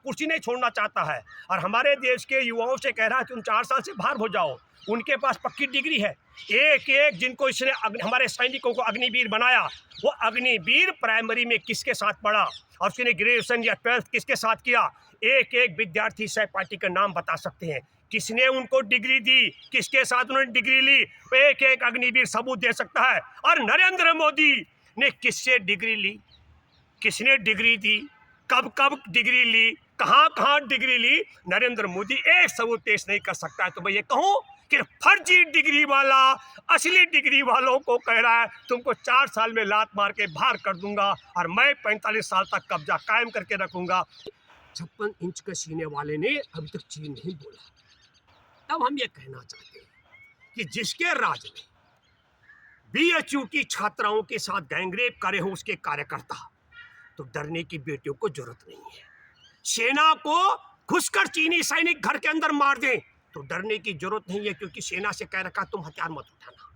कुर्सी नहीं छोड़ना चाहता है और हमारे देश के युवाओं से कह रहा है तुम 4 साल से बाहर हो जाओ। उनके पास पक्की डिग्री है। एक एक जिनको इसने हमारे सैनिकों को अग्निवीर बनाया, वो अग्निवीर प्राइमरी में किसके साथ पढ़ा और उसने ग्रेजुएशन या 12th किसके साथ किया, एक एक विद्यार्थी सहपाठी का नाम बता सकते हैं। किसने उनको डिग्री दी, किसके साथ उन्होंने डिग्री ली, एक एक अग्निवीर सबूत दे सकता है। और नरेंद्र मोदी ने किससे डिग्री ली, किसने डिग्री दी, कब कब डिग्री ली, कहाँ कहाँ डिग्री ली, नरेंद्र मोदी एक सबूत पेश नहीं कर सकता है। तो मैं ये कहूँ कि फर्जी डिग्री वाला असली डिग्री वालों को कह रहा है तुमको 4 साल में लात मार के बाहर कर दूंगा और मैं 45 साल तक कब्जा कायम करके रखूंगा। 56 इंच के सीने वाले ने अभी तक चीन नहीं बोला। तब हम ये कहना चाहते हैं कि जिसके राज्य में बीएचयू की छात्राओं के साथ गैंगरेप करे हो उसके कार्यकर्ता, तो डरने की बेटियों को जरूरत नहीं है। सेना को घुसकर चीनी सैनिक घर के अंदर मार दें तो डरने की जरूरत नहीं है, क्योंकि सेना से कह रखा तुम हथियार मत उठाना।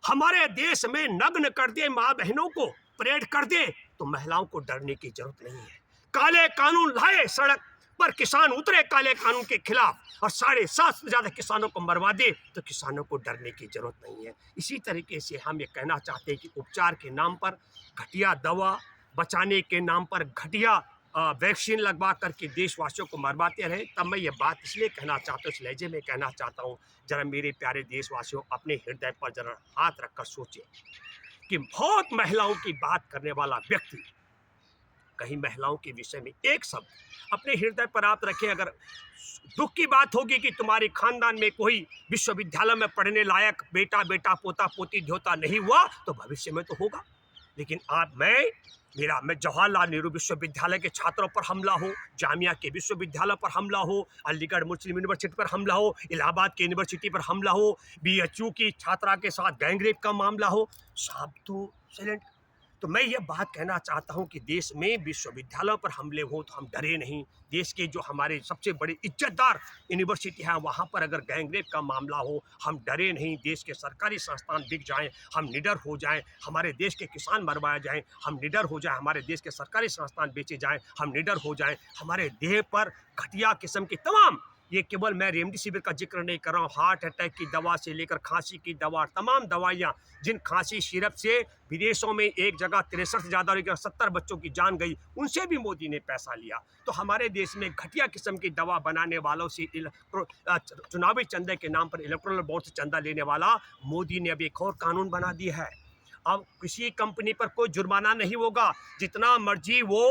हमारे देश में नग्न कर दे माँ बहनों को, परेड कर दे, तो महिलाओं को डरने की जरूरत नहीं है। काले कानून लाए, सड़क पर किसान उतरे काले कानून के खिलाफ और 7.5 से ज्यादा किसानों को मरवा दे, तो किसानों को डरने की जरूरत नहीं है। इसी तरीके से हम ये कहना चाहते हैं कि उपचार के नाम पर घटिया दवा, बचाने के नाम पर घटिया वैक्सीन लगवा करके देशवासियों को मरवाते रहे। तब मैं ये बात इसलिए कहना चाहता हूँ, इस लहजे में कहना चाहता हूँ, जरा मेरे प्यारे देशवासियों अपने हृदय पर जरा हाथ रखकर सोचें कि बहुत महिलाओं की बात करने वाला व्यक्ति कहीं महिलाओं के विषय में एक शब्द अपने हृदय पर आप रखें। अगर दुख की बात होगी कि तुम्हारे खानदान में कोई विश्वविद्यालय में पढ़ने लायक बेटा बेटा पोता पोती ध्योता नहीं हुआ, तो भविष्य में तो होगा। लेकिन आप मैं जवाहरलाल नेहरू विश्वविद्यालय के छात्रों पर हमला हो, जामिया के विश्वविद्यालय पर हमला हो, अलीगढ़ मुस्लिम यूनिवर्सिटी पर हमला हो, इलाहाबाद की यूनिवर्सिटी पर हमला हो, बीएचयू की छात्रा के साथ गैंगरेप का मामला हो, सब तो साइलेंट। तो मैं ये बात कहना चाहता हूँ कि देश में विश्वविद्यालयों पर हमले हो तो हम डरे नहीं। देश के जो हमारे सबसे बड़े इज्जतदार यूनिवर्सिटी हैं वहाँ पर अगर गैंगरेप का मामला हो, हम डरे नहीं। देश के सरकारी संस्थान बिक जाएं, हम निडर हो जाएं। हमारे देश के किसान मरवाए जाएं, हम निडर हो जाएं। हमारे देश के सरकारी संस्थान बेचे जाएं, हम निडर हो जाएं। हमारे देह पर घटिया किस्म की तमाम, ये केवल मैं रेमडेसिविर का जिक्र नहीं कर रहा हूँ, हार्ट अटैक की दवा से लेकर खांसी की दवा, तमाम दवाइयाँ, जिन खांसी सिरप से विदेशों में एक जगह 63 से ज़्यादा 70 बच्चों की जान गई, उनसे भी मोदी ने पैसा लिया। तो हमारे देश में घटिया किस्म की दवा बनाने वालों से चुनावी चंदे के नाम पर इलेक्ट्रल बॉन्ड से चंदा लेने वाला मोदी ने अब एक और कानून बना दिया है। अब किसी कंपनी पर कोई जुर्माना नहीं होगा, जितना मर्जी वो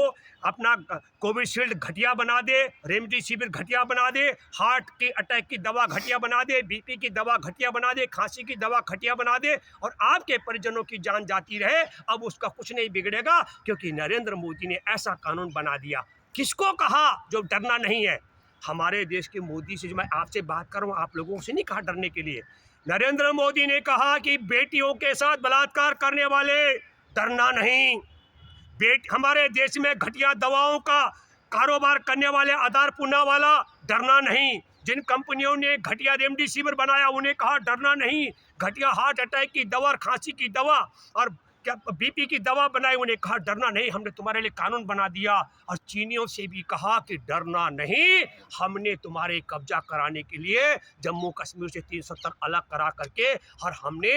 अपना कोविशील्ड घटिया बना दे, रेमडेसिविर घटिया बना दे, हार्ट के अटैक की दवा घटिया बना दे, बीपी की दवा घटिया बना दे, खांसी की दवा घटिया बना दे, और आपके परिजनों की जान जाती रहे। अब उसका कुछ नहीं बिगड़ेगा, क्योंकि नरेंद्र मोदी ने ऐसा कानून बना दिया। किसको कहा जो डरना नहीं है? हमारे देश के मोदी से जो मैं आपसे बात कर रहा हूँ, आप लोगों से नहीं कहा डरने के लिए। नरेंद्र मोदी ने कहा कि बेटियों के साथ बलात्कार करने वाले डरना नहीं, हमारे देश में घटिया दवाओं का कारोबार करने वाले आधार पूनावाला डरना नहीं, जिन कंपनियों ने घटिया रेमडेसिविर बनाया उन्हें कहा डरना नहीं, घटिया हार्ट अटैक की दवा और खांसी की दवा और क्या बीपी की दवा बनाई उन्हें कहा डरना नहीं, हमने तुम्हारे लिए कानून बना दिया। और चीनियों से भी कहा कि डरना नहीं, हमने तुम्हारे कब्जा कराने के लिए जम्मू कश्मीर से 370 अलग करा करके और हमने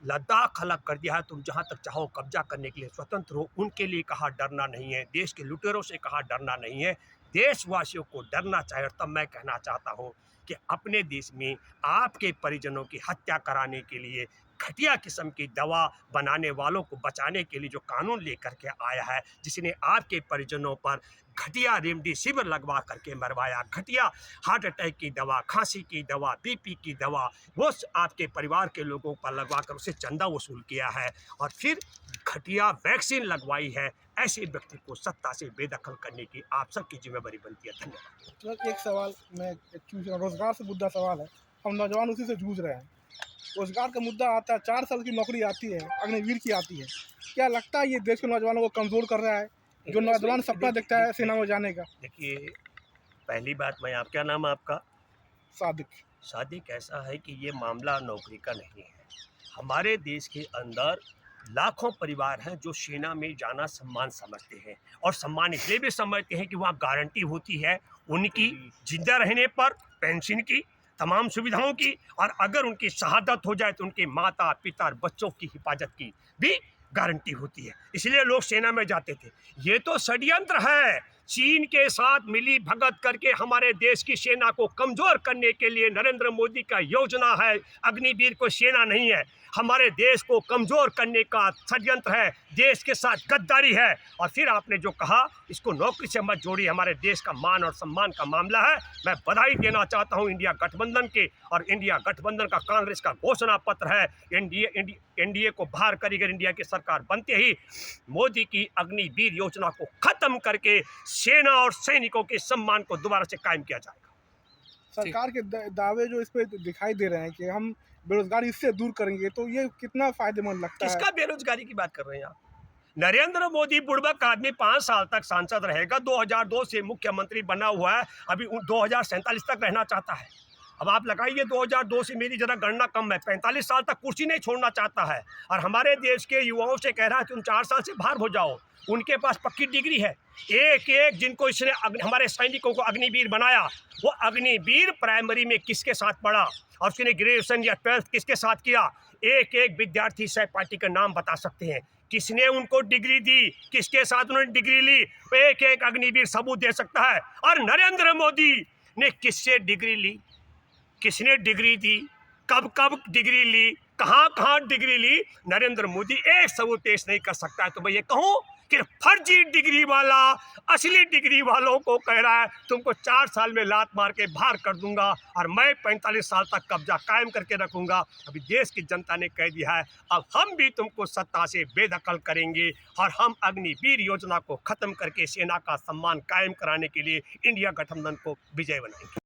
लद्दाख अलग कर दिया है, तुम जहां तक चाहो कब्जा करने के लिए स्वतंत्र हो। उनके लिए कहा डरना नहीं है, देश के लुटेरों से कहा डरना नहीं है, देशवासियों को डरना चाहिए। तब मैं कहना चाहता हूं कि अपने देश में आपके परिजनों की हत्या कराने के लिए घटिया किस्म की दवा बनाने वालों को बचाने के लिए जो कानून लेकर के आया है, जिसने आपके परिजनों पर घटिया रेमडेसिविर लगवा करके मरवाया, घटिया हार्ट अटैक की दवा, खांसी की दवा, बीपी की दवा, वो आपके परिवार के लोगों पर लगवा कर उसे चंदा वसूल किया है और फिर घटिया वैक्सीन लगवाई है, ऐसे व्यक्ति को सत्ता से बेदखल करने की आप सबकी जिम्मेदारी बनती है। धन्यवाद। एक सवाल मैं रोजगार से मुद्दा सवाल है, हम नौजवान उसी से जूझ रहे हैं। रोजगार का मुद्दा आता है, 4 साल की नौकरी आती है, अग्निवीर की आती है, क्या लगता है ये देश के नौजवानों को कमज़ोर कर रहा है? जो नौजवान सपना देखता है सेना में जाने का। देखिए, पहली बात क्या नाम है आपका? सादिक। सादिक, ऐसा है कि ये मामला नौकरी का नहीं है। हमारे देश के अंदर लाखों परिवार हैं जो सेना में जाना सम्मान समझते हैं, और सम्मान इसलिए भी समझते हैं कि वहाँ गारंटी होती है, उनकी जिंदा रहने पर पेंशन की, तमाम सुविधाओं की, और अगर उनकी शहादत हो जाए तो उनके माता पिता और बच्चों की हिफाजत की भी गारंटी होती है। इसलिए लोग सेना में जाते थे। ये तो षड्यंत्र है। चीन के साथ मिली भगत करके हमारे देश की सेना को कमजोर करने के लिए नरेंद्र मोदी का योजना है। अग्निवीर को सेना नहीं है, हमारे देश को कमजोर करने का षड्यंत्र है, देश के साथ गद्दारी है। और फिर आपने जो कहा, इसको नौकरी से मत जोड़िए, हमारे देश का मान और सम्मान का मामला है। मैं बधाई देना चाहता हूं इंडिया गठबंधन के, और इंडिया गठबंधन का कांग्रेस का घोषणा पत्र है। एनडीए को बाहर करी अगर इंडिया की सरकार बनते ही मोदी की अग्निवीर योजना को खत्म करके सेना और सैनिकों के सम्मान को दोबारा से कायम किया जाएगा। सरकार के दावे जो इस पे दिखाई दे रहे हैं कि हम बेरोजगारी इससे दूर करेंगे, तो ये कितना फायदेमंद लगता है? किसका बेरोजगारी की बात कर रहे हैं आप? नरेंद्र मोदी बुड़बक आदमी 5 साल तक सांसद रहेगा, 2002 से मुख्यमंत्री बना हुआ है, अभी 2047 तक रहना चाहता है। अब आप लगाइए 2002 से, मेरी जरा गणना कम है, 45 साल तक कुर्सी नहीं छोड़ना चाहता है। और हमारे देश के युवाओं से कह रहा है तुम 4 साल से बाहर हो जाओ। उनके पास पक्की डिग्री है। एक एक जिनको इसने हमारे सैनिकों को अग्निवीर बनाया, वो अग्निवीर प्राइमरी में किसके साथ पढ़ा और उसने ग्रेजुएशन या 12th किसके साथ किया, एक एक विद्यार्थी सहपाठी का नाम बता सकते हैं। किसने उनको डिग्री दी, किसके साथ उन्होंने डिग्री ली, एक एक अग्निवीर सबूत दे सकता है। और नरेंद्र मोदी ने किससे डिग्री ली, किसने डिग्री दी, कब कब डिग्री ली, कहाँ कहाँ डिग्री ली, नरेंद्र मोदी एक सबूत पेश नहीं कर सकता है। तो मैं ये कहूँ कि फर्जी डिग्री वाला असली डिग्री वालों को कह रहा है तुमको 4 साल में लात मार के बाहर कर दूंगा और मैं 45 साल तक कब्जा कायम करके रखूंगा। अभी देश की जनता ने कह दिया है, अब हम भी तुमको सत्ता से बेदखल करेंगे और हम अग्निवीर योजना को खत्म करके सेना का सम्मान कायम कराने के लिए इंडिया गठबंधन को विजय बनाएंगे।